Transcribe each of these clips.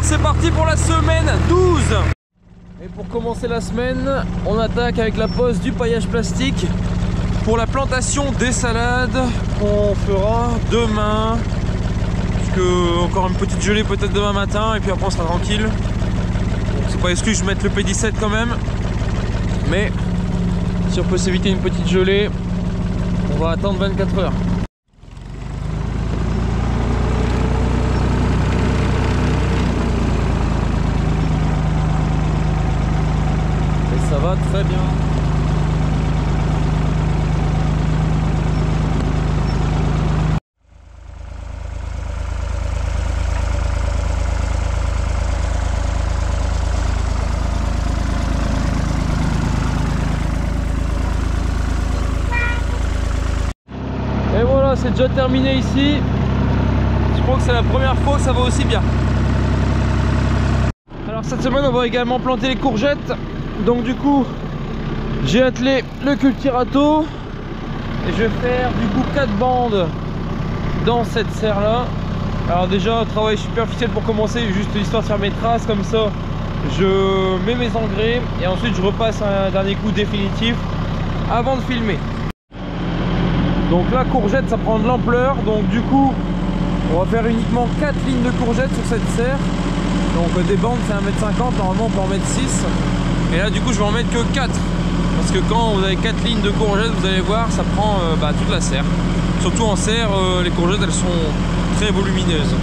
c'est parti pour la semaine 12. Et pour commencer la semaine, on attaque avec la pose du paillage plastique pour la plantation des salades qu'on fera demain. Puisque encore une petite gelée peut-être demain matin et puis après on sera tranquille. Donc c'est pas exclu que je mette le P17 quand même. Mais si on peut s'éviter une petite gelée, on va attendre 24 heures. Et ça va très bien. C'est déjà terminé ici. Je crois que c'est la première fois que ça va aussi bien. Alors cette semaine on va également planter les courgettes. Donc du coup j'ai attelé le cultirato et je vais faire du coup 4 bandes dans cette serre là. Alors déjà travail superficiel pour commencer, juste l'histoire de faire mes traces comme ça. Je mets mes engrais et ensuite je repasse un dernier coup définitif avant de filmer. Donc la courgette ça prend de l'ampleur, donc du coup on va faire uniquement 4 lignes de courgettes sur cette serre. Donc des bandes c'est 1,50 m, normalement on peut en mettre 6. Et là du coup je vais en mettre que 4. Parce que quand vous avez 4 lignes de courgettes, vous allez voir, ça prend toute la serre. Surtout en serre, les courgettes elles sont très volumineuses.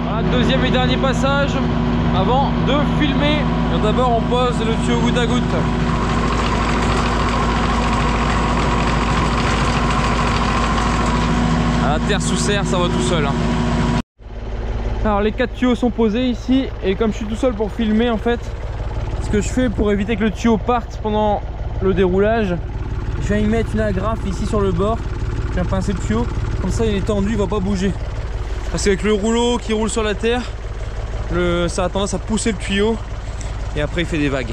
Voilà, deuxième et dernier passage avant de filmer. D'abord on pose le tuyau goutte à goutte. La terre sous serre, ça va tout seul. Alors les 4 tuyaux sont posés ici et comme je suis tout seul pour filmer en fait, ce que je fais pour éviter que le tuyau parte pendant le déroulage, je viens y mettre une agrafe ici sur le bord. Je viens pincer le tuyau, comme ça il est tendu, il va pas bouger. Parce qu'avec le rouleau qui roule sur la terre, ça a tendance à pousser le tuyau et après il fait des vagues.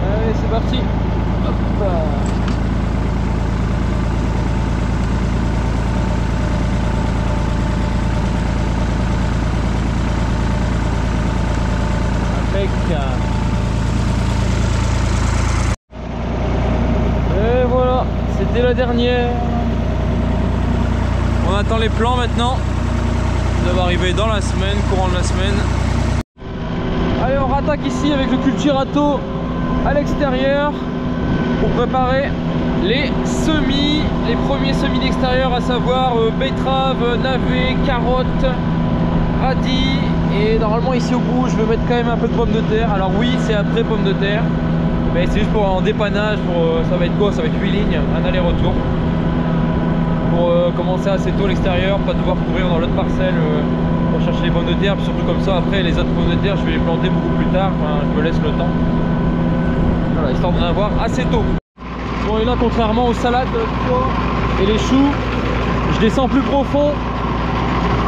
Allez c'est parti. Hop. Et voilà, c'était la dernière. On attend les plans maintenant. Ça va arriver dans la semaine, courant de la semaine. Allez, on rattaque ici avec le cultirato à l'extérieur pour préparer les semis, les premiers semis d'extérieur, à savoir betterave, navet, carottes, radis. Et normalement ici au bout je vais mettre quand même un peu de pommes de terre. Alors oui c'est après pommes de terre, mais c'est juste pour en dépannage, ça va être quoi? Ça va être 8 lignes, un aller-retour. Pour commencer assez tôt l'extérieur, pas devoir courir dans l'autre parcelle pour chercher les pommes de terre. Puis surtout comme ça après les autres pommes de terre je vais les planter beaucoup plus tard, enfin, je me laisse le temps. Voilà, histoire d'en avoir assez tôt. Bon et là contrairement aux salades et les choux, je descends plus profond.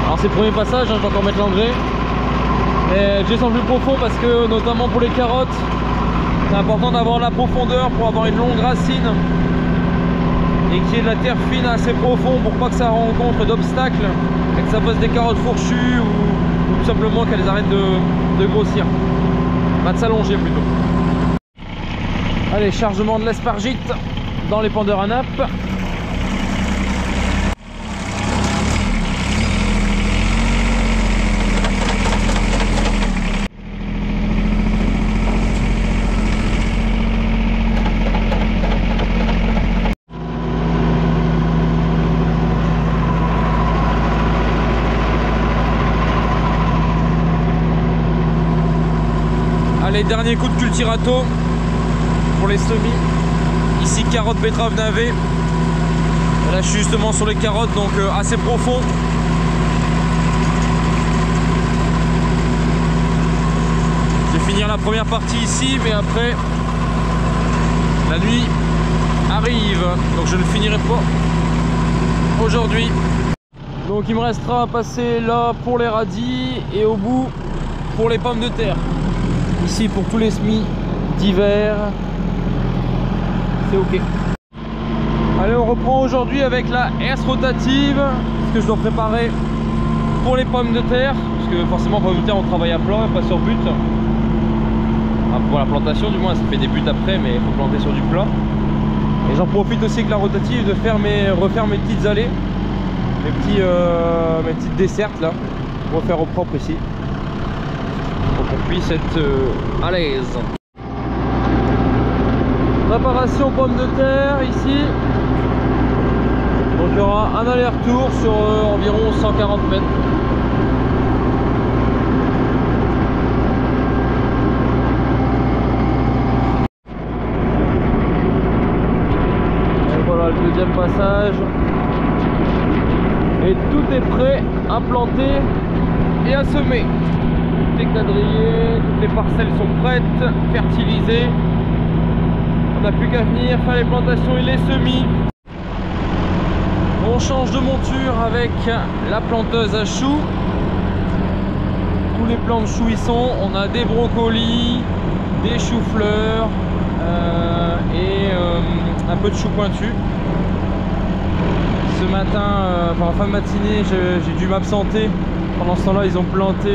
Alors c'est le premier passage, hein, je vais encore mettre l'engrais. Et je descends plus profond parce que notamment pour les carottes c'est important d'avoir la profondeur pour avoir une longue racine et qu'il y ait de la terre fine assez profond pour pas que ça rencontre d'obstacles et que ça fasse des carottes fourchues ou tout simplement qu'elles arrêtent de grossir, de s'allonger plutôt. Allez, chargement de l'aspargite dans les pendeurs à nappe. Allez, dernier coup de cultirato pour les semis. Ici carottes, betterave, navet. Là je suis justement sur les carottes, donc assez profond. Je vais finir la première partie ici, mais après la nuit arrive, donc je ne finirai pas aujourd'hui. Donc il me restera à passer là pour les radis et au bout pour les pommes de terre. Ici pour tous les semis d'hiver, c'est ok. Allez, on reprend aujourd'hui avec la herse rotative, ce que je dois préparer pour les pommes de terre, parce que forcément pommes de terre on travaille à plat, pas sur but. Enfin, pour la plantation du moins, ça fait des buts après, mais il faut planter sur du plat. Et j'en profite aussi avec la rotative de faire refaire mes petites allées, mes petites dessertes là, refaire au propre ici, pour qu'on puisse être à l'aise. Préparation pommes de terre ici. Donc il y aura un aller-retour sur environ 140 mètres. Et voilà le deuxième passage. Et tout est prêt à planter et à semer. Tout est quadrillé, toutes les parcelles sont prêtes, fertilisées. On n'a plus qu'à venir faire les plantations et les semis. On change de monture avec la planteuse à choux. Tous les plants de choux y sont. On a des brocolis, des choux-fleurs et un peu de choux pointus. Ce matin, en fin de matinée, j'ai dû m'absenter. Pendant ce temps-là, ils ont planté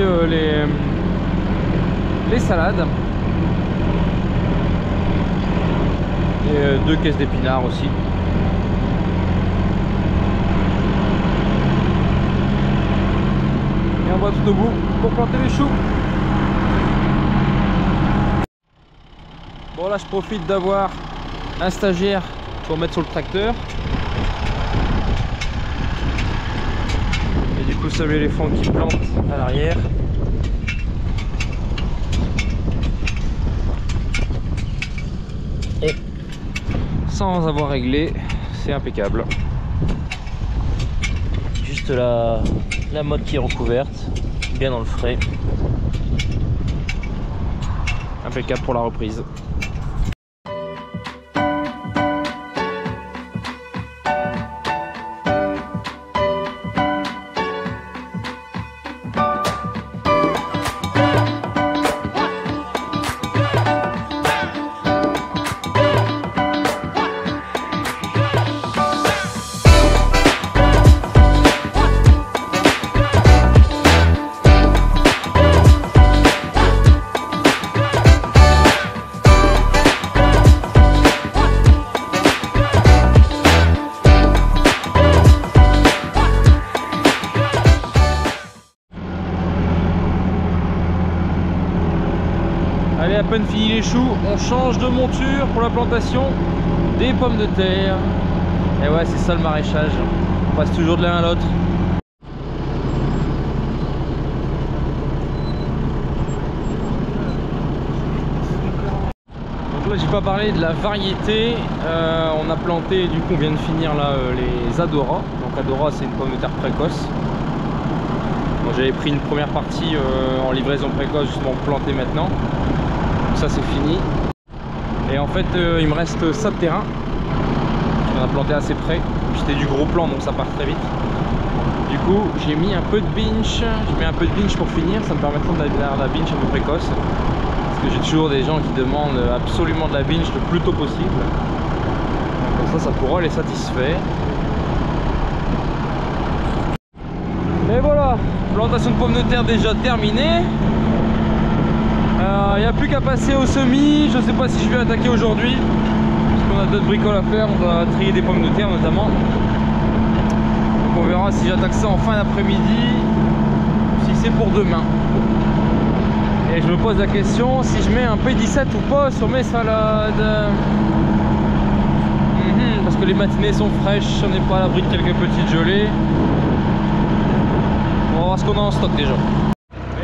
les salades. Et 2 caisses d'épinards aussi. Et on va tout au bout pour planter les choux. Bon là je profite d'avoir un stagiaire pour mettre sur le tracteur. Et du coup ça l'éléphant qui plante à l'arrière. Et sans avoir réglé, c'est impeccable. Juste la motte qui est recouverte, bien dans le frais. Impeccable pour la reprise. Allez, à peine fini les choux, on change de monture pour la plantation des pommes de terre. Et ouais, c'est ça le maraîchage, on passe toujours de l'un à l'autre. Donc là j'ai pas parlé de la variété, on a planté, du coup on vient de finir là les Adora. Donc Adora c'est une pomme de terre précoce. J'avais pris une première partie en livraison précoce justement plantée maintenant. Donc ça c'est fini. Et en fait il me reste ça de terrain. On a planté assez près. C'était du gros plan donc ça part très vite. Du coup j'ai mis un peu de binge. Je mets un peu de binge pour finir. Ça me permettra d'avoir la binge un peu précoce. Parce que j'ai toujours des gens qui demandent absolument de la binge le plus tôt possible. Donc comme ça pourra les satisfaire. Et voilà, plantation de pommes de terre déjà terminée. Il n'y a plus qu'à passer au semis. Je ne sais pas si je vais attaquer aujourd'hui, parce qu'on a d'autres bricoles à faire. On doit trier des pommes de terre notamment. Donc on verra si j'attaque ça en fin d'après-midi, si c'est pour demain. Et je me pose la question si je mets un P17 ou pas sur mes salades. Parce que les matinées sont fraîches, on n'est pas à l'abri de quelques petites gelées. On va voir ce qu'on a en stock déjà.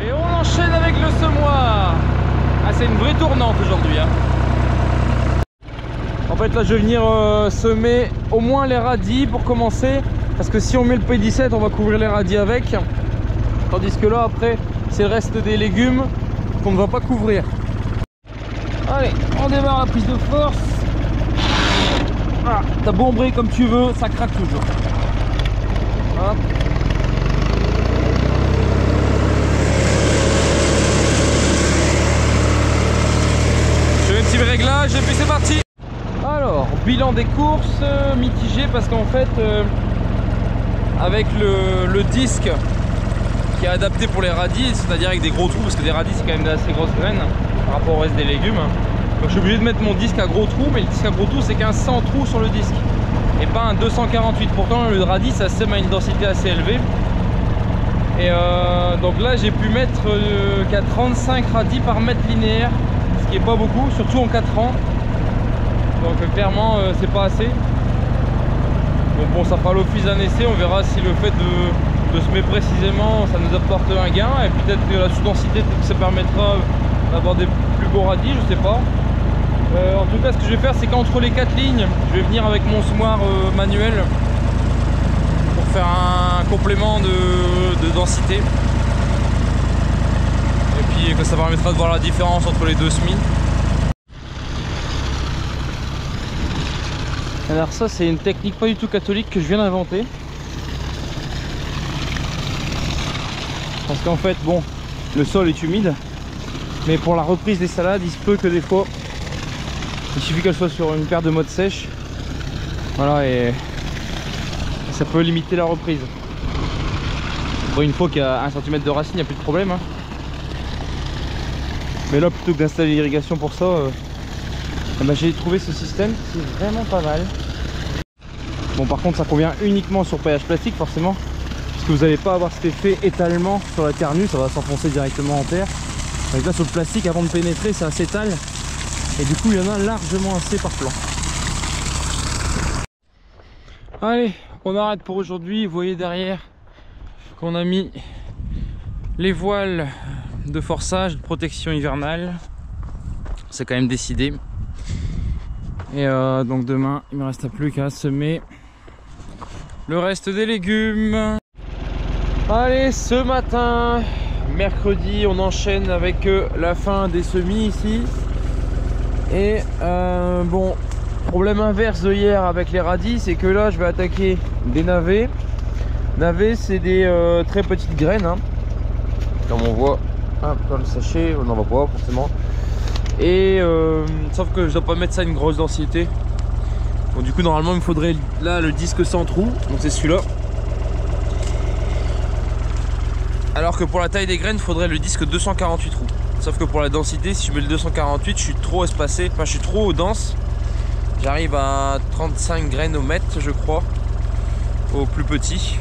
Et on enchaîne avec le semoir. Ah, c'est une vraie tournante aujourd'hui hein. En fait là je vais venir semer au moins les radis pour commencer. Parce que si on met le P17 on va couvrir les radis avec. Tandis que là après c'est le reste des légumes qu'on ne va pas couvrir. Allez, on démarre la prise de force. Ah, t'as bombré comme tu veux, ça craque toujours. Hop. Petit réglage et puis c'est parti. Alors bilan des courses, mitigé parce qu'en fait avec le disque qui est adapté pour les radis, c'est-à-dire avec des gros trous, parce que des radis c'est quand même d'assez grosses graines par rapport au reste des légumes. Donc je suis obligé de mettre mon disque à gros trous, mais le disque à gros trous c'est qu'un 100 trous sur le disque et pas un 248. Pourtant le radis ça sème à une densité assez élevée. Et donc là j'ai pu mettre qu'à 35 radis par mètre linéaire, ce qui est pas beaucoup, surtout en 4 ans. Donc clairement c'est pas assez. Donc bon, ça fera l'office d'un essai, on verra si le fait de semer précisément ça nous apporte un gain, et peut-être que la sous-densité ça permettra d'avoir des plus beaux radis, je sais pas. En tout cas ce que je vais faire c'est qu'entre les 4 lignes je vais venir avec mon semoir manuel pour faire un complément de densité, et puis que ça permettra de voir la différence entre les deux semis. Alors ça c'est une technique pas du tout catholique que je viens d'inventer, parce qu'en fait bon, le sol est humide, mais pour la reprise des salades il se peut que des fois il suffit qu'elle soit sur une paire de mottes sèches, voilà, et ça peut limiter la reprise. Bon, une fois qu'il y a 1 cm de racine il n'y a plus de problème hein. Mais là plutôt que d'installer l'irrigation pour ça, j'ai trouvé ce système, c'est vraiment pas mal. Bon par contre ça convient uniquement sur paillage plastique forcément, parce que vous n'allez pas avoir cet effet étalement sur la terre nue, ça va s'enfoncer directement en terre. Donc là sur le plastique, avant de pénétrer ça s'étale, et du coup il y en a largement assez par plan. Allez, on arrête pour aujourd'hui. Vous voyez derrière qu'on a mis les voiles de forçage, de protection hivernale, c'est quand même décidé. Et donc demain il me reste plus qu'à semer le reste des légumes. Allez, ce matin mercredi on enchaîne avec la fin des semis ici. Et bon, problème inverse de hier avec les radis, c'est que là je vais attaquer des navets. Navets c'est des très petites graines hein. Comme on voit dans le sachet, on n'en voit pas forcément. Et sauf que je dois pas mettre ça à une grosse densité. Bon, du coup normalement il me faudrait là le disque sans trou, donc c'est celui-là. Alors que pour la taille des graines il faudrait le disque 248 trous. Sauf que pour la densité, si je mets le 248 je suis trop espacé, enfin je suis trop dense. J'arrive à 35 graines au mètre je crois, au plus petit.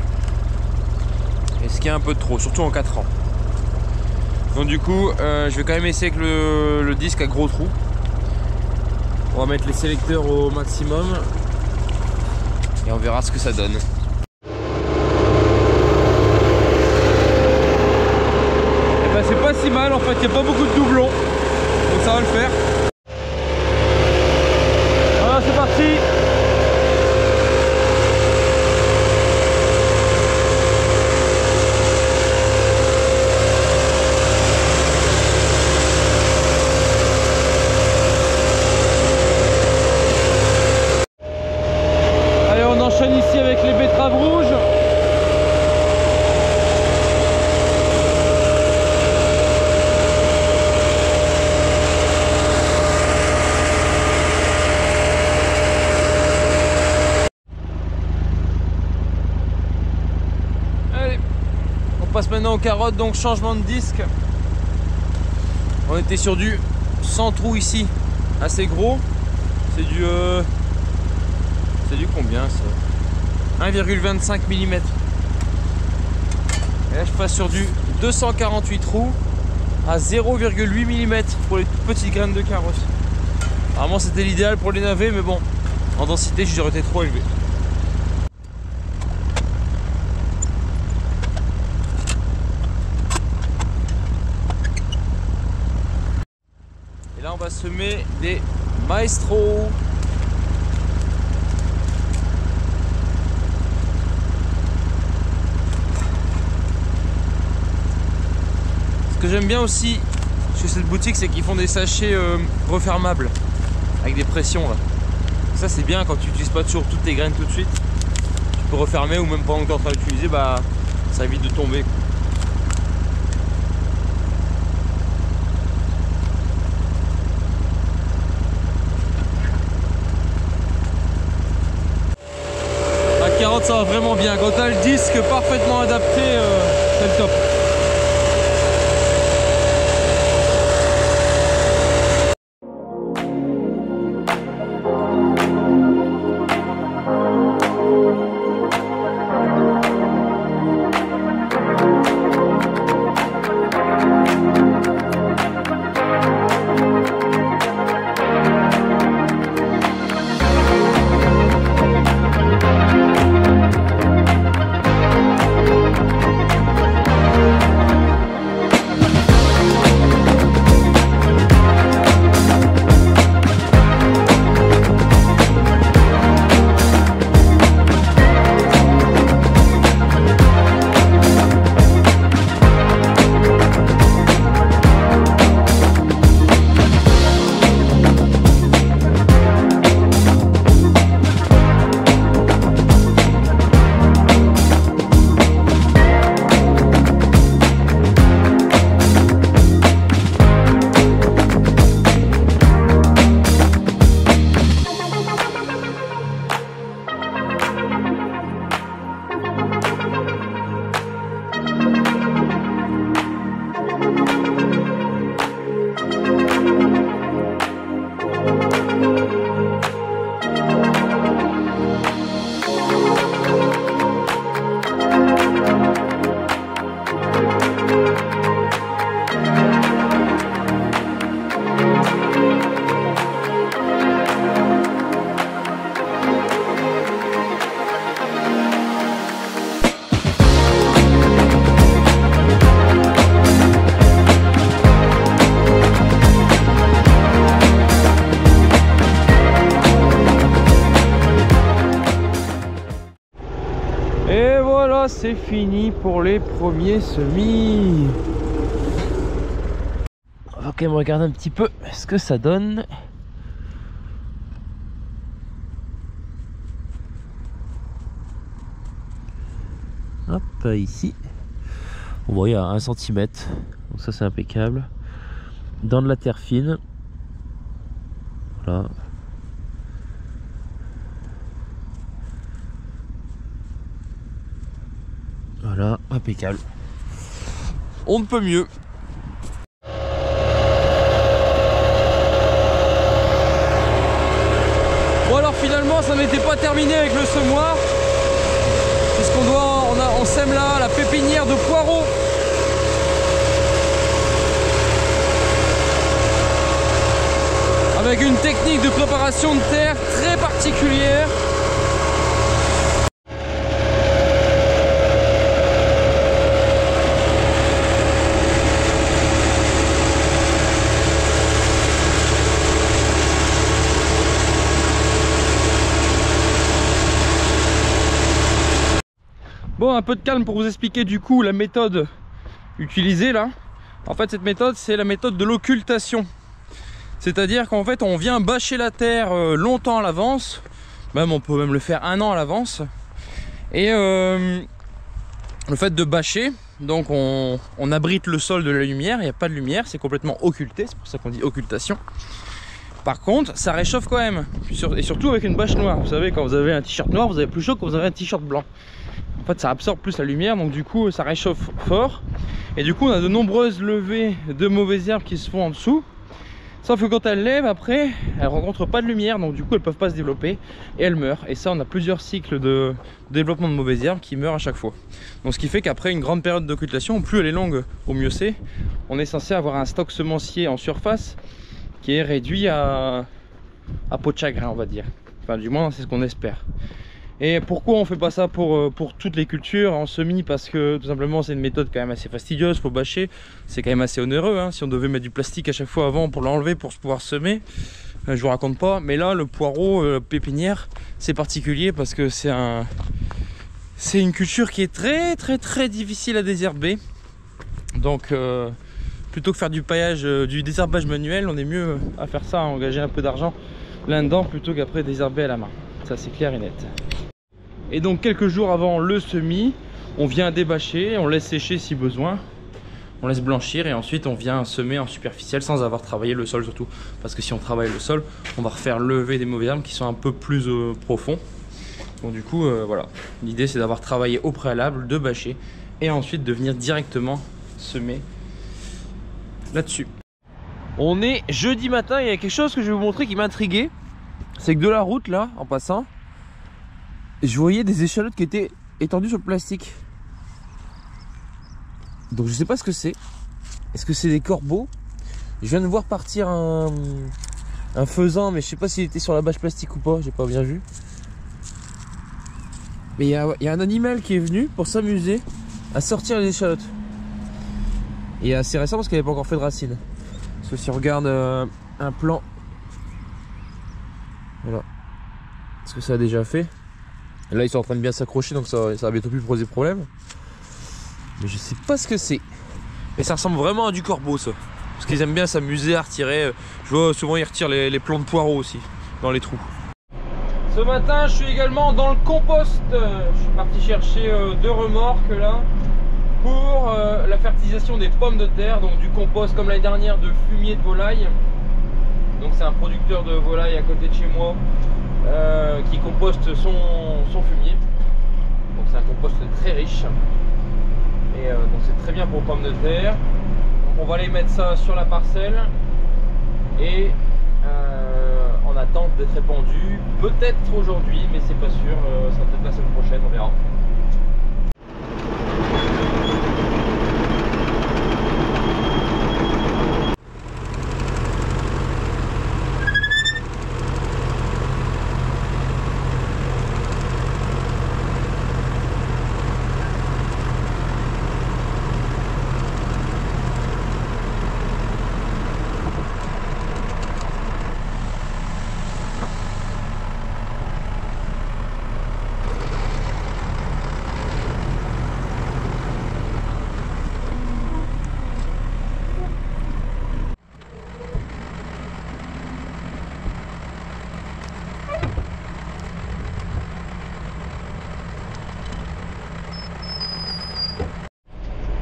Et ce qui est un peu trop, surtout en 4 ans. Donc du coup je vais quand même essayer avec le disque à gros trous. On va mettre les sélecteurs au maximum et on verra ce que ça donne. Et ben c'est pas si mal en fait, il n'y a pas beaucoup de doublons, donc ça va le faire. Voilà, c'est parti. Ici avec les betteraves rouges. Allez, on passe maintenant aux carottes, donc changement de disque. On était sur du 100 trous ici, assez gros. C'est du combien ça? 1,25 mm. Et là je passe sur du 248 trous à 0,8 mm pour les toutes petites graines de carottes. Vraiment c'était l'idéal pour les navets, mais bon, en densité j'aurais été trop élevé. Et là on va semer des maestros. Ce que j'aime bien aussi chez cette boutique, c'est qu'ils font des sachets refermables avec des pressions là. Ça c'est bien quand tu n'utilises pas toujours toutes tes graines tout de suite. Tu peux refermer, ou même pendant que tu es en train d'utiliser, bah ça évite de tomber. ça va vraiment bien. Quand t'as le disque parfaitement adapté, c'est le top. Et voilà, c'est fini pour les premiers semis. On va quand même regarder un petit peu ce que ça donne. Hop, ici. On voit, il y a 1 cm. Donc ça, c'est impeccable. Dans de la terre fine. Voilà. Voilà, impeccable. On ne peut mieux. Bon alors finalement ça n'était pas terminé avec le semoir. Puisqu'on on sème là la pépinière de poireaux. Avec une technique de préparation de terre très particulière. Bon, un peu de calme pour vous expliquer du coup la méthode utilisée là. En fait, cette méthode, c'est la méthode de l'occultation. C'est-à-dire qu'en fait, on vient bâcher la terre longtemps à l'avance. Même, on peut même le faire 1 an à l'avance. Et le fait de bâcher, donc on abrite le sol de la lumière. Il n'y a pas de lumière, c'est complètement occulté. C'est pour ça qu'on dit occultation. Par contre, ça réchauffe quand même. Et surtout avec une bâche noire. Vous savez, quand vous avez un t-shirt noir, vous avez plus chaud que quand vous avez un t-shirt blanc. En fait, ça absorbe plus la lumière, donc du coup ça réchauffe fort. Et du coup on a de nombreuses levées de mauvaises herbes qui se font en dessous. Sauf que quand elles lèvent, après elles rencontrent pas de lumière, donc du coup elles peuvent pas se développer et elles meurent. Et ça, on a plusieurs cycles de développement de mauvaises herbes qui meurent à chaque fois. Donc ce qui fait qu'après une grande période d'occultation, plus elle est longue, au mieux c'est. On est censé avoir un stock semencier en surface qui est réduit à peau de chagrin, on va dire. Enfin, du moins c'est ce qu'on espère. Et pourquoi on fait pas ça pour toutes les cultures en semis? Parce que tout simplement c'est une méthode quand même assez fastidieuse, faut bâcher, c'est quand même assez onéreux hein. Si on devait mettre du plastique à chaque fois avant pour l'enlever pour pouvoir semer, je vous raconte pas. Mais là le poireau pépinière, c'est particulier parce que c'est une culture qui est très difficile à désherber. Donc plutôt que faire du paillage, du désherbage manuel, on est mieux à faire ça, à engager un peu d'argent là-dedans plutôt qu'après désherber à la main. Ça c'est clair et net. Et donc quelques jours avant le semis, on vient débâcher, on laisse sécher si besoin, on laisse blanchir et ensuite on vient semer en superficiel sans avoir travaillé le sol surtout. Parce que si on travaille le sol, on va refaire lever des mauvaises herbes qui sont un peu plus profonds. Donc du coup voilà, l'idée c'est d'avoir travaillé au préalable, de bâcher et ensuite de venir directement semer là-dessus. On est jeudi matin et il y a quelque chose que je vais vous montrer qui m'a intrigué. C'est que de la route là, en passant, je voyais des échalotes qui étaient étendues sur le plastique. Donc je sais pas ce que c'est. Est-ce que c'est des corbeaux? Je viens de voir partir un faisan, mais je sais pas s'il était sur la bâche plastique ou pas, j'ai pas bien vu. Mais il y a un animal qui est venu pour s'amuser à sortir les échalotes. Et c'est récent parce qu'elle n'avait pas encore fait de racines. Parce que si on regarde un plan, voilà ce que ça a déjà fait. Et là ils sont en train de bien s'accrocher, donc ça va bientôt plus poser problème. Mais je sais pas ce que c'est. Mais ça ressemble vraiment à du corbeau ça. Parce qu'ils aiment bien s'amuser à retirer. Je vois souvent ils retirent les plants de poireaux aussi dans les trous. Ce matin je suis également dans le compost. Je suis parti chercher 2 remorques là pour la fertilisation des pommes de terre. Donc du compost comme l'année dernière de fumier de volaille. Donc c'est un producteur de volaille à côté de chez moi qui composte son fumier. Donc c'est un compost très riche. Et donc c'est très bien pour les pommes de terre. Donc on va aller mettre ça sur la parcelle. Et en attente d'être répandu. Peut-être aujourd'hui, mais c'est pas sûr. Ça sera peut-être la semaine prochaine, on verra.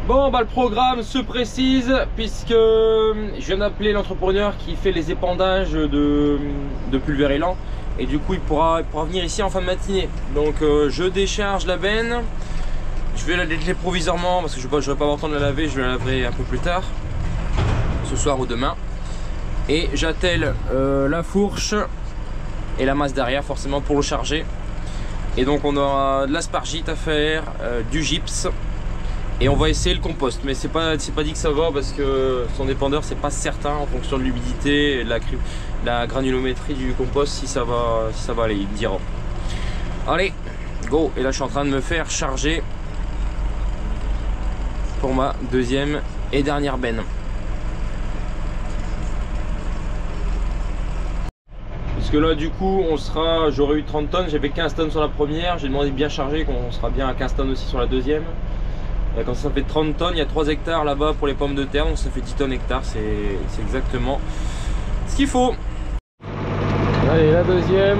Bon bah le programme se précise puisque je viens d'appeler l'entrepreneur qui fait les épandages de pulvérillant et du coup il pourra venir ici en fin de matinée. Donc je décharge la benne, je vais la dételer provisoirement parce que je n'aurai pas avoir le temps de la laver, je la laverai un peu plus tard, ce soir ou demain. Et j'attelle la fourche et la masse derrière forcément pour le charger. Et donc on aura de l'aspargite à faire, du gypse. Et on va essayer le compost, mais c'est pas dit que ça va parce que son épandeur c'est pas certain en fonction de l'humidité et de la granulométrie du compost si ça va aller, il me dira. Allez, go. Et là je suis en train de me faire charger pour ma deuxième et dernière benne. Parce que là du coup j'aurais eu 30 tonnes, j'avais 15 tonnes sur la première, j'ai demandé de bien charger qu'on sera bien à 15 tonnes aussi sur la deuxième. Et quand ça fait 30 tonnes, il y a 3 hectares là-bas pour les pommes de terre, donc ça fait 10 tonnes hectares, c'est exactement ce qu'il faut. Allez, la deuxième.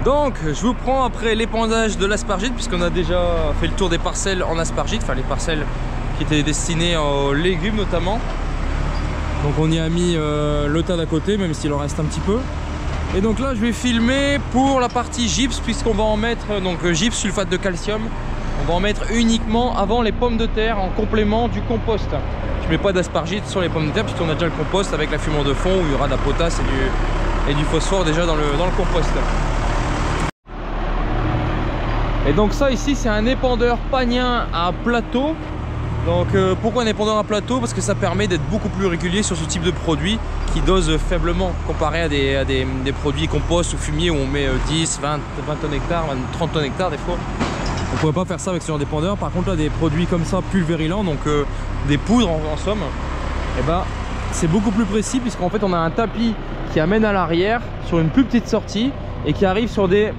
Donc je vous prends après l'épandage de l'aspargite, puisqu'on a déjà fait le tour des parcelles en aspargite, enfin les parcelles qui étaient destinées aux légumes notamment. Donc on y a mis le tas d'à côté, même s'il en reste un petit peu. Et donc là je vais filmer pour la partie gypse, puisqu'on va en mettre, donc gypse sulfate de calcium, on va en mettre uniquement avant les pommes de terre en complément du compost. Je mets pas d'aspargite sur les pommes de terre puisqu'on a déjà le compost avec la fumure de fond où il y aura de la potasse et du phosphore déjà dans le compost. Et donc ça ici c'est un épandeur pagnien à plateau. Donc pourquoi un épandeur à plateau? Parce que ça permet d'être beaucoup plus régulier sur ce type de produit qui dose faiblement comparé à des produits compost ou fumier où on met 10, 20 tonnes hectares, 30 tonnes hectares des fois. On ne pourrait pas faire ça avec ce genre d'épandeur. Par contre là des produits comme ça pulvérilants, donc des poudres en somme, et ben c'est beaucoup plus précis puisqu'en fait on a un tapis qui amène à l'arrière sur une plus petite sortie et qui arrive sur des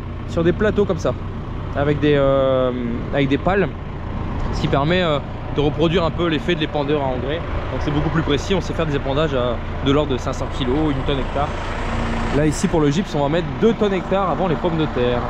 plateaux comme ça avec des pales, ce qui permet de reproduire un peu l'effet de l'épandeur à engrais. Donc c'est beaucoup plus précis, on sait faire des épandages de l'ordre de 500 kg, 1 tonne hectare. Là ici pour le gypse on va mettre 2 tonnes hectare avant les pommes de terre.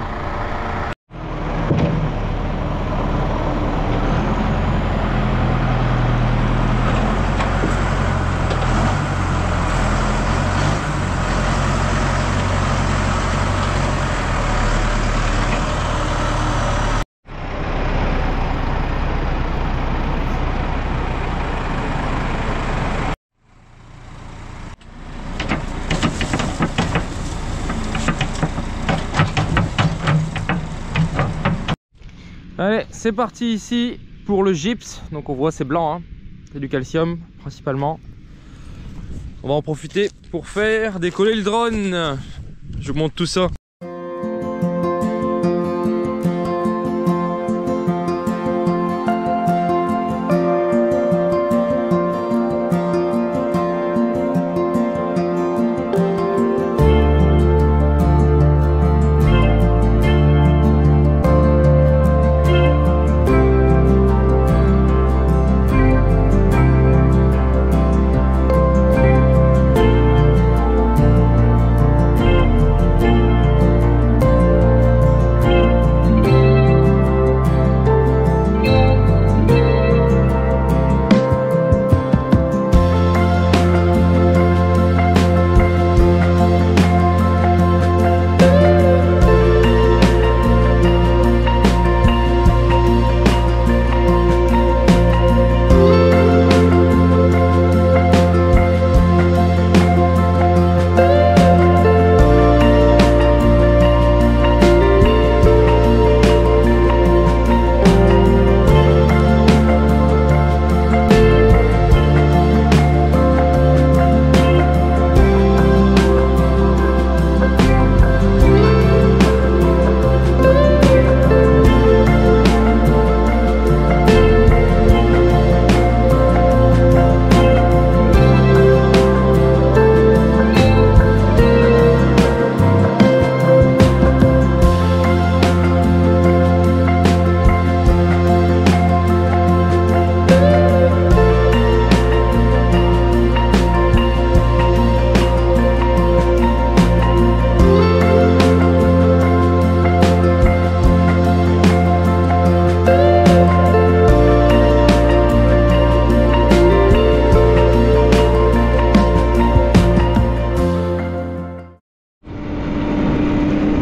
Allez, c'est parti ici pour le gypse. Donc on voit c'est blanc, hein. C'est du calcium principalement. On va en profiter pour faire décoller le drone. Je vous montre tout ça.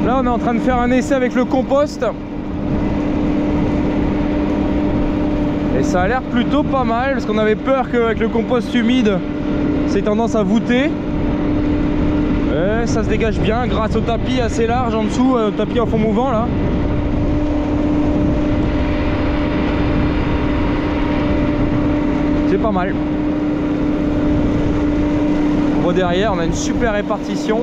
Là on est en train de faire un essai avec le compost. Et ça a l'air plutôt pas mal parce qu'on avait peur qu'avec le compost humide c'est tendance à voûter. Et ça se dégage bien grâce au tapis assez large en dessous, au tapis en fond mouvant là. C'est pas mal. On voit derrière, on a une super répartition.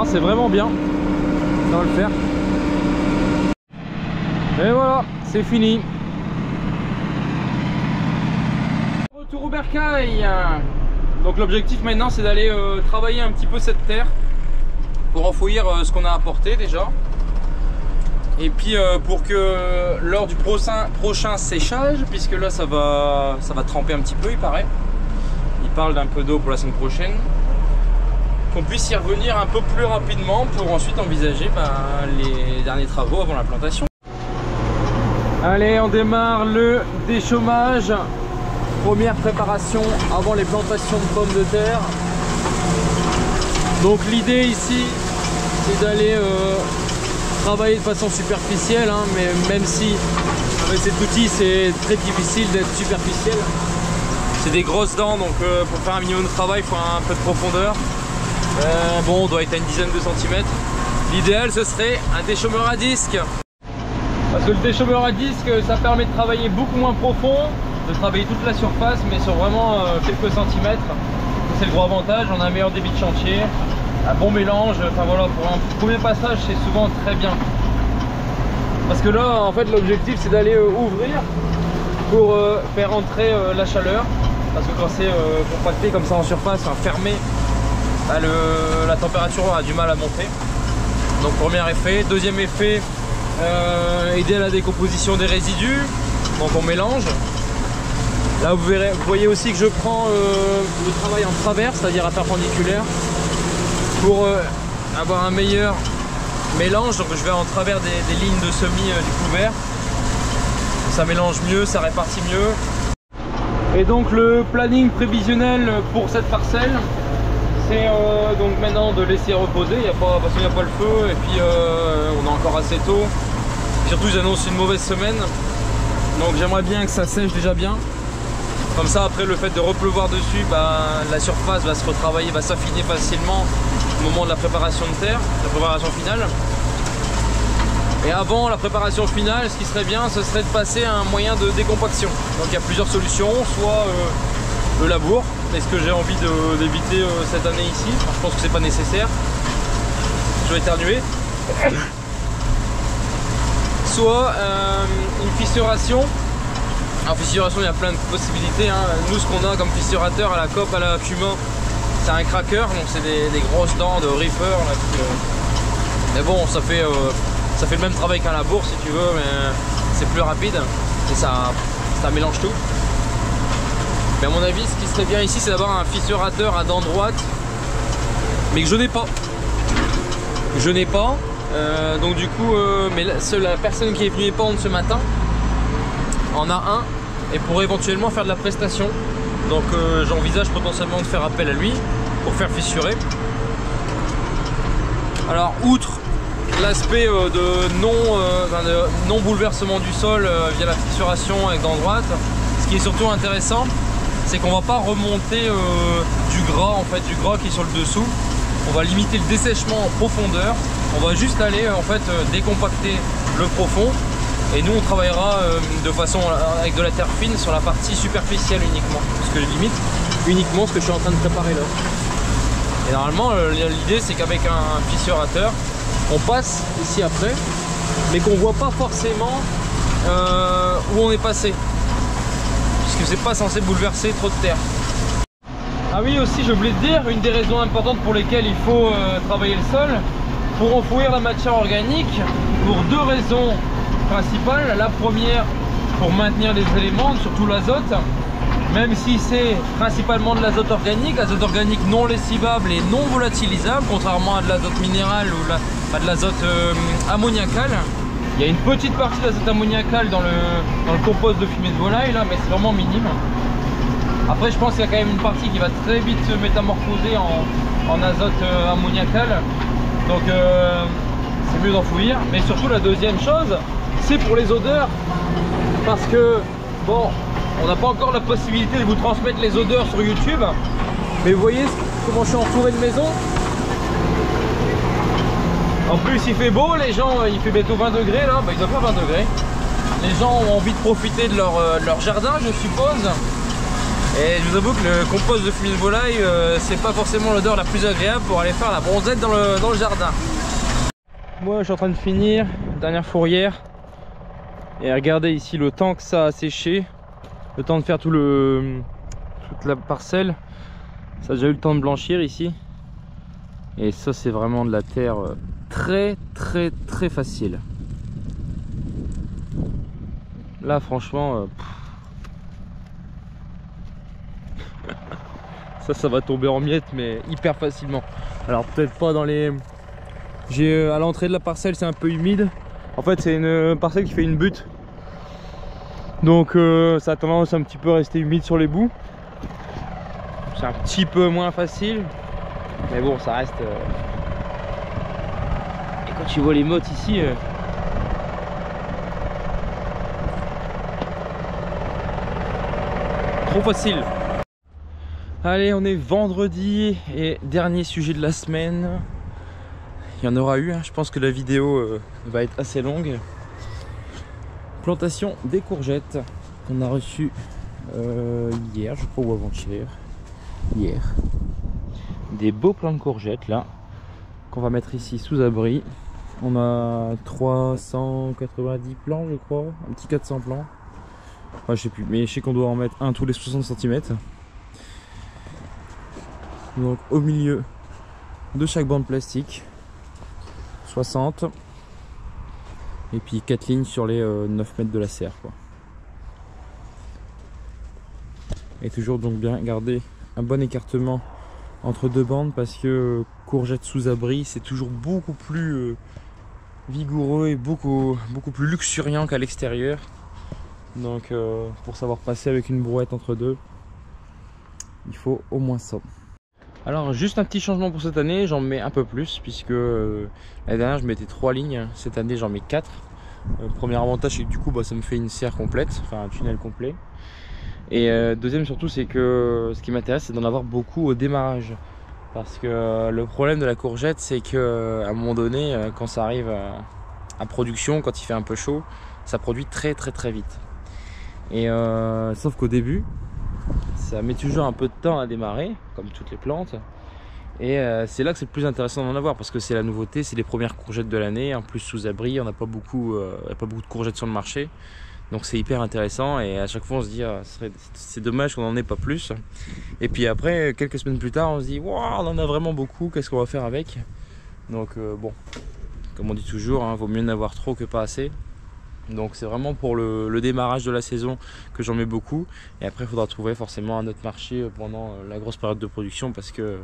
C'est vraiment bien, ça va le faire. Et voilà, c'est fini. Retour au bercail. Donc l'objectif maintenant c'est d'aller travailler un petit peu cette terre pour enfouir ce qu'on a apporté déjà. Et puis pour que lors du prochain séchage, puisque là ça va tremper un petit peu il paraît. Il parle d'un peu d'eau pour la semaine prochaine. Qu'on puisse y revenir un peu plus rapidement pour ensuite envisager les derniers travaux avant la plantation. Allez, on démarre le déchômage. Première préparation avant les plantations de pommes de terre. Donc l'idée ici, c'est d'aller travailler de façon superficielle, hein, mais même si avec cet outil c'est très difficile d'être superficiel. C'est des grosses dents, donc pour faire un minimum de travail, il faut un peu de profondeur. Bon, on doit être à une dizaine de centimètres. L'idéal ce serait un déchômeur à disque. Parce que le déchômeur à disque, ça permet de travailler beaucoup moins profond, de travailler toute la surface, mais sur vraiment quelques centimètres. C'est le gros avantage, on a un meilleur débit de chantier, un bon mélange. Enfin voilà, pour un premier passage c'est souvent très bien. Parce que là en fait l'objectif c'est d'aller ouvrir pour faire entrer la chaleur. Parce que quand c'est compacté comme ça en surface, enfin, fermé, la température a du mal à monter. Donc premier effet. Deuxième effet, aider à la décomposition des résidus. Donc on mélange. Là vous voyez aussi que je prends le travail en travers, c'est-à-dire à perpendiculaire, pour avoir un meilleur mélange. Donc je vais en travers des lignes de semis du couvert. Ça mélange mieux, ça répartit mieux. Et donc le planning prévisionnel pour cette parcelle, c'est donc maintenant de laisser reposer, parce qu'il n'y a pas le feu et puis on est encore assez tôt. Surtout ils annoncent une mauvaise semaine, donc j'aimerais bien que ça sèche déjà bien. Comme ça après le fait de repleuvoir dessus, bah, la surface va se retravailler, va s'affiner facilement au moment de la préparation de terre, la préparation finale. Et avant la préparation finale, ce qui serait bien, ce serait de passer à un moyen de décompaction. Donc il y a plusieurs solutions, soit le labour, mais ce que j'ai envie d'éviter cette année ici, enfin, je pense que c'est pas nécessaire, je vais éternuer. Soit une fissuration. Alors fissuration, il y a plein de possibilités, hein. Nous ce qu'on a comme fissurateur à la COP, à la Cuma, c'est un cracker, donc c'est des grosses dents de reaper là, mais bon, ça fait le même travail qu'un labour si tu veux, mais c'est plus rapide et ça mélange tout. Mais à mon avis, ce qui serait bien ici, c'est d'avoir un fissurateur à dents droites, mais que je n'ai pas. Donc du coup, mais la personne qui est venue épandre ce matin en a un et pourrait éventuellement faire de la prestation. Donc j'envisage potentiellement de faire appel à lui pour faire fissurer. Alors outre l'aspect de non bouleversement du sol via la fissuration avec dents droites, ce qui est surtout intéressant, c'est qu'on va pas remonter du gras qui est sur le dessous. On va limiter le dessèchement en profondeur. On va juste aller en fait décompacter le profond. Et nous on travaillera de façon avec de la terre fine sur la partie superficielle uniquement. Parce que je limite uniquement ce que je suis en train de préparer là. Et normalement l'idée c'est qu'avec un fissurateur, on passe ici après, mais qu'on voit pas forcément où on est passé. Puisque c'est pas censé bouleverser trop de terre. Ah oui aussi je voulais te dire, une des raisons importantes pour lesquelles il faut travailler le sol, pour enfouir la matière organique, pour deux raisons principales. La première, pour maintenir les éléments, surtout l'azote, même si c'est principalement de l'azote organique non lessivable et non volatilisable, contrairement à de l'azote minéral ou à de l'azote ammoniacal. Il y a une petite partie d'azote ammoniacal dans le compost de fumier de volaille là, mais c'est vraiment minime. Après je pense qu'il y a quand même une partie qui va très vite se métamorphoser en azote ammoniacal, donc c'est mieux d'enfouir. Mais surtout la deuxième chose, c'est pour les odeurs, parce que bon, on n'a pas encore la possibilité de vous transmettre les odeurs sur YouTube, mais vous voyez comment je suis entouré de maisons. En plus il fait beau, les gens, il fait bientôt 20 degrés là, bah, il doit faire 20 degrés. Les gens ont envie de profiter de leur jardin, je suppose. Et je vous avoue que le compost de fumier de volaille, c'est pas forcément l'odeur la plus agréable pour aller faire la bronzette dans le jardin. Moi je suis en train de finir, dernière fourrière. Et regardez ici le temps que ça a séché. Le temps de faire toute la parcelle. Ça a déjà eu le temps de blanchir ici. Et ça c'est vraiment de la terre très facile. Là franchement ça va tomber en miettes, mais hyper facilement. Alors peut-être pas dans les... à l'entrée de la parcelle c'est un peu humide. En fait c'est une parcelle qui fait une butte, donc ça a tendance à un petit peu rester humide sur les bouts. C'est un petit peu moins facile, mais bon ça reste... Et quand tu vois les mottes ici... Trop facile. Allez, on est vendredi et dernier sujet de la semaine. Il y en aura eu, hein. Je pense que la vidéo va être assez longue. Plantation des courgettes qu'on a reçu hier, je crois, ou avant-hier. Hier. Des beaux plants de courgettes là, qu'on va mettre ici sous abri. On a 390 plants, je crois, un petit 400 plants. Enfin, je sais plus, mais je sais qu'on doit en mettre un tous les 60 cm. Donc au milieu de chaque bande plastique 60, et puis 4 lignes sur les 9 mètres de la serre quoi. Et toujours donc bien garder un bon écartement entre deux bandes, parce que courgettes sous abri c'est toujours beaucoup plus vigoureux et beaucoup plus luxuriant qu'à l'extérieur. Donc pour savoir passer avec une brouette entre deux, il faut au moins ça. Alors juste un petit changement pour cette année, j'en mets un peu plus puisque l'année dernière je mettais 3 lignes, cette année j'en mets 4. Premier avantage c'est que du coup ça me fait une serre complète, enfin un tunnel complet. Et deuxième surtout c'est que ce qui m'intéresse c'est d'en avoir beaucoup au démarrage. Parce que le problème de la courgette c'est que à un moment donné quand ça arrive à production, quand il fait un peu chaud, ça produit très vite. Et sauf qu'au début ça met toujours un peu de temps à démarrer, comme toutes les plantes. Et c'est là que c'est le plus intéressant d'en avoir parce que c'est la nouveauté, c'est les premières courgettes de l'année. En plus sous abri, on n'a pas beaucoup de courgettes sur le marché. Donc c'est hyper intéressant et à chaque fois on se dit c'est dommage qu'on n'en ait pas plus. Et puis après, quelques semaines plus tard, on se dit wow, on en a vraiment beaucoup, qu'est-ce qu'on va faire avec? Donc bon, comme on dit toujours, vaut mieux en avoir trop que pas assez. Donc c'est vraiment pour le démarrage de la saison que j'en mets beaucoup. Et après il faudra trouver forcément un autre marché pendant la grosse période de production parce que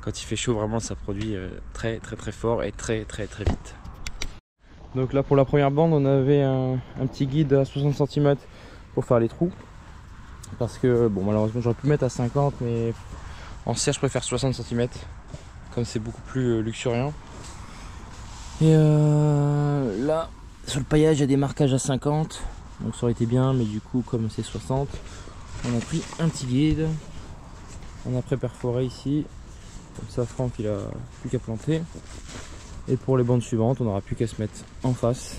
quand il fait chaud vraiment ça produit très fort et très vite. Donc là pour la première bande on avait un petit guide à 60 cm pour faire les trous. Parce que bon malheureusement j'aurais pu mettre à 50 mais en serre je préfère 60 cm comme c'est beaucoup plus luxuriant. Et là sur le paillage il y a des marquages à 50, donc ça aurait été bien, mais du coup comme c'est 60, on a pris un petit guide, on a pré-perforé ici, comme ça Franck il a plus qu'à planter, et pour les bandes suivantes on n'aura plus qu'à se mettre en face.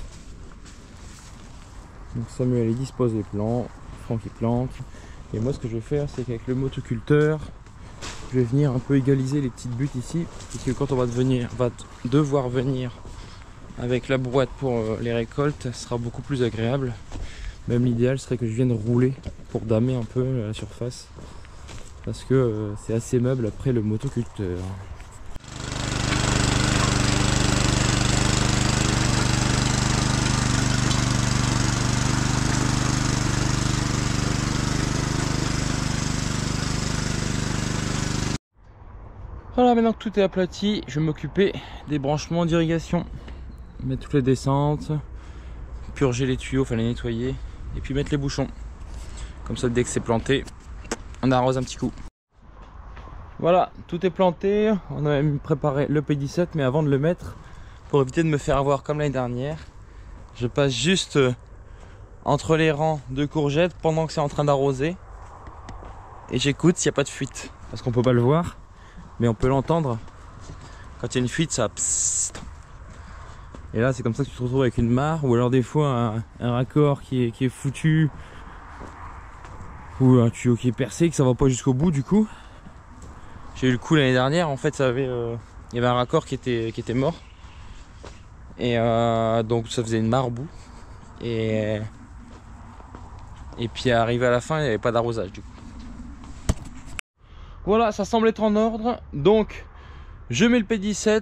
Donc Samuel il dispose les plants, Franck il plante, et moi ce que je vais faire c'est qu'avec le motoculteur je vais venir un peu égaliser les petites buttes ici, puisque quand on va devoir venir avec la brouette pour les récoltes, ce sera beaucoup plus agréable. Même l'idéal serait que je vienne rouler pour damer un peu la surface. Parce que c'est assez meuble après le motoculteur. Voilà, maintenant que tout est aplati, je vais m'occuper des branchements d'irrigation. Mettre toutes les descentes, purger les tuyaux, enfin les nettoyer, et puis mettre les bouchons. Comme ça dès que c'est planté, on arrose un petit coup. Voilà, tout est planté, on a même préparé le P17, mais avant de le mettre, pour éviter de me faire avoir comme l'année dernière, je passe juste entre les rangs de courgettes pendant que c'est en train d'arroser. Et j'écoute s'il n'y a pas de fuite, parce qu'on peut pas le voir, mais on peut l'entendre. Quand il y a une fuite, ça psst. Et là c'est comme ça que tu te retrouves avec une mare, ou alors des fois un raccord qui est foutu, ou un tuyau qui est percé, que ça va pas jusqu'au bout du coup. J'ai eu le coup l'année dernière, en fait il y avait un raccord qui était mort. Et donc ça faisait une mare au bout. Et puis arrivé à la fin il n'y avait pas d'arrosage du coup. Voilà, ça semble être en ordre, donc je mets le P17.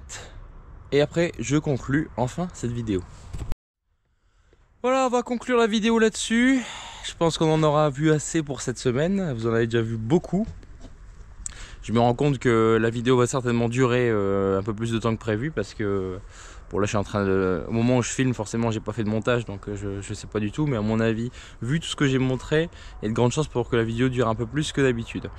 Et après je conclus enfin cette vidéo. Voilà, on va conclure la vidéo là-dessus. Je pense qu'on en aura vu assez pour cette semaine. Vous en avez déjà vu beaucoup. Je me rends compte que la vidéo va certainement durer un peu plus de temps que prévu. Parce que bon là je suis en train de... Au moment où je filme forcément j'ai pas fait de montage. Donc je sais pas du tout. Mais à mon avis, vu tout ce que j'ai montré, il y a de grandes chances pour que la vidéo dure un peu plus que d'habitude.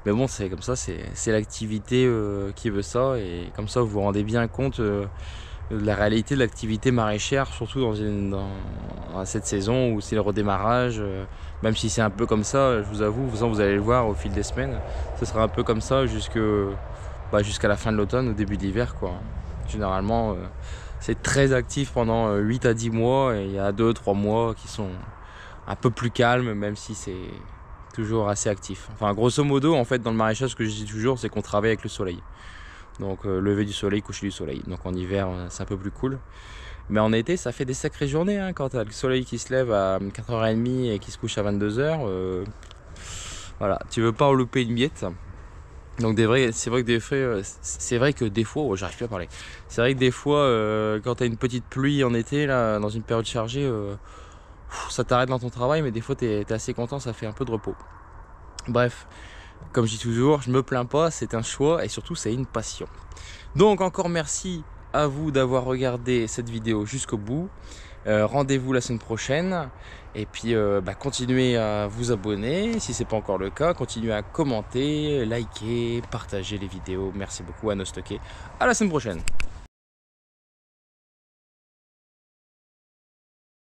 Mais bon, c'est comme ça, c'est l'activité qui veut ça. Et comme ça, vous vous rendez bien compte de la réalité de l'activité maraîchère, surtout dans cette saison où c'est le redémarrage. Même si c'est un peu comme ça, je vous avoue, vous allez le voir au fil des semaines, ce sera un peu comme ça jusqu'à la fin de l'automne, au début de l'hiver, quoi. Généralement, c'est très actif pendant 8 à 10 mois. Et il y a 2-3 mois qui sont un peu plus calmes, même si c'est... toujours assez actif. Enfin grosso modo en fait dans le maraîchage ce que je dis toujours c'est qu'on travaille avec le soleil. Donc lever du soleil, coucher du soleil. Donc en hiver c'est un peu plus cool. Mais en été ça fait des sacrées journées quand t'as le soleil qui se lève à 4h30 et qui se couche à 22h. Voilà, tu veux pas en louper une miette. Donc c'est vrai que des fois, oh, j'arrive plus à parler. C'est vrai que des fois quand t'as une petite pluie en été là, dans une période chargée, ça t'arrête dans ton travail, mais des fois t'es assez content, ça fait un peu de repos. Bref, comme je dis toujours, je me plains pas, c'est un choix et surtout c'est une passion. Donc encore merci à vous d'avoir regardé cette vidéo jusqu'au bout. Rendez-vous la semaine prochaine. Et puis continuez à vous abonner si ce n'est pas encore le cas. Continuez à commenter, liker, partager les vidéos. Merci beaucoup à Nostocké. À la semaine prochaine.